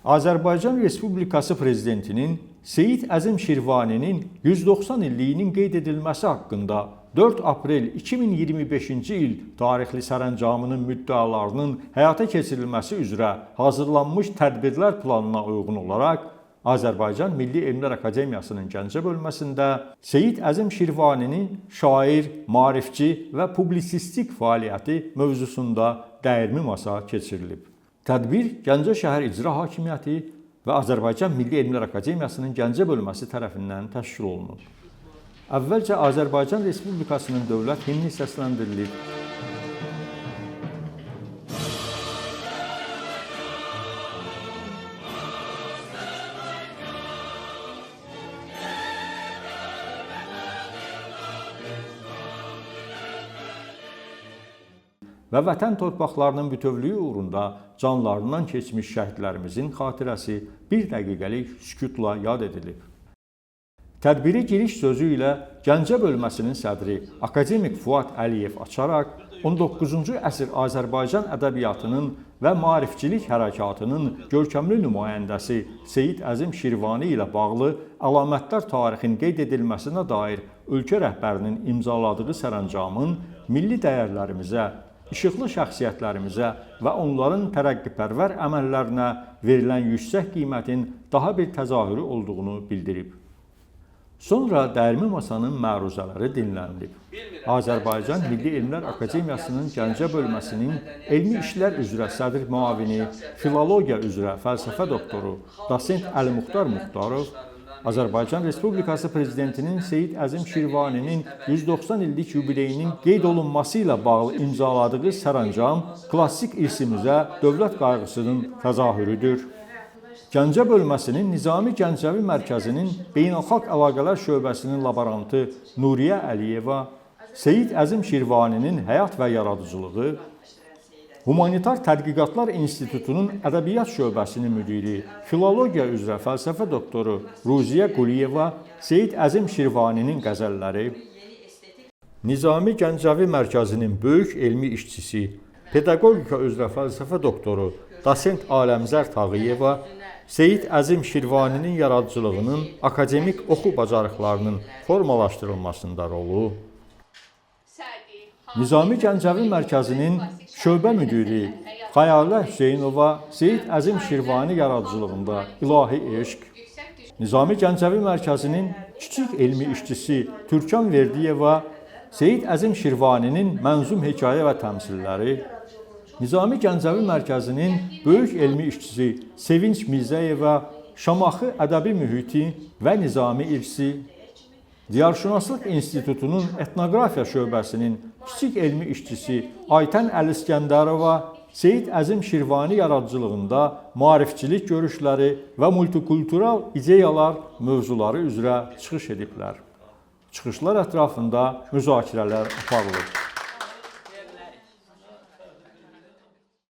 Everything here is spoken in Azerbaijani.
Azərbaycan Respublikası Prezidentinin Seyid Əzim Şirvaninin 190 illiyinin qeyd edilməsi haqqında 4 aprel 2025-ci il tarixli sərəncamının müddəalarının həyata keçirilməsi üzrə hazırlanmış tədbirlər planına uyğun olaraq Azərbaycan Milli Elmlər Akademiyasının Gəncə bölməsində Seyid Əzim Şirvaninin şair, maarifçi və publisistik fəaliyyəti mövzusunda dəyirmi masa keçirilib. Tədbir Gəncə şəhər İcra Hakimiyyəti və Azərbaycan Milli Elmlər Akademiyasının Gəncə bölməsi tərəfindən təşkil olunub. Əvvəlcə Azərbaycan Respublikasının dövlət himni səsləndirilib. Və vətən torpaqlarının bütövlüyü uğrunda canlarından keçmiş şəhidlərimizin xatirəsi bir dəqiqəlik sükutla yad edilib. Tədbiri giriş sözü ilə Gəncə bölməsinin sədri akademik Fuad Əliyev açaraq 19-cu əsr Azərbaycan ədəbiyyatının və maarifçilik hərəkatının görkəmli nümayəndəsi Seyid Əzim Şirvani ilə bağlı əlamətdar tarixin qeyd edilməsinə dair ölkə rəhbərinin imzaladığı sərəncamın milli dəyərlərimizə, işıqlı şəxsiyyətlərimizə və onların tərəqqipərvər əməllərinə verilən yüksək qiymətin daha bir təzahürü olduğunu bildirib. Sonra dəyirmi masanın məruzələri dinlənilib. Azərbaycan Milli Elmlər Akademiyasının Gəncə bölməsinin elmi işlər üzrə sədr müavini, filologiya üzrə fəlsəfə doktoru, dosent Əlimuxtar Muxtarov, Azərbaycan Respublikası Prezidentinin Seyid Əzim Şirvaninin 190 illik yubileyinin qeyd olunması ilə bağlı imzaladığı sərəncam klassik irsimizə dövlət qayğısının təzahürüdür. Gəncə bölməsinin Nizami Gəncəvi Mərkəzinin Beynəlxalq Əlaqələr Şöbəsinin laborantı Nuriyə Əliyeva, Seyid Əzim Şirvaninin həyat və yaradıcılığı, Humanitar Tədqiqatlar İnstitutunun Ədəbiyyat Şöbəsinin müdiri, filologiya üzrə fəlsəfə doktoru Ruziyə Quliyeva, Seyid Əzim Şirvaninin qəzəlləri, Nizami Gəncəvi Mərkəzinin böyük elmi işçisi, pedaqogika üzrə fəlsəfə doktoru dosent Aləmzər Tağıyeva, Seyid Əzim Şirvaninin yaradıcılığının akademik oxu bacarıqlarının formalaşdırılmasında rolu, Nizami Gəncəvi Mərkəzinin şöbə müdiri Xəyalə Hüseynova Seyid Əzim Şirvani yaradıcılığında İlahi Eşq, Nizami Gəncəvi Mərkəzinin kiçik elmi işçisi Türkan Verdiyeva Seyid Əzim Şirvaninin mənzum hekayə və təmsilləri, Nizami Gəncəvi Mərkəzinin böyük elmi işçisi Sevinç Mirzəyeva Şamaxı ədəbi mühiti və nizami irsi, Diyarşünaslıq İnstitutunun etnografiya şöbəsinin kiçik elmi işçisi Aytən Əliskəndərova Seyid Əzim Şirvani yaradıcılığında maarifçilik görüşləri və multikultural ideyalar mövzuları üzrə çıxış ediblər. Çıxışlar ətrafında müzakirələr aparılıb.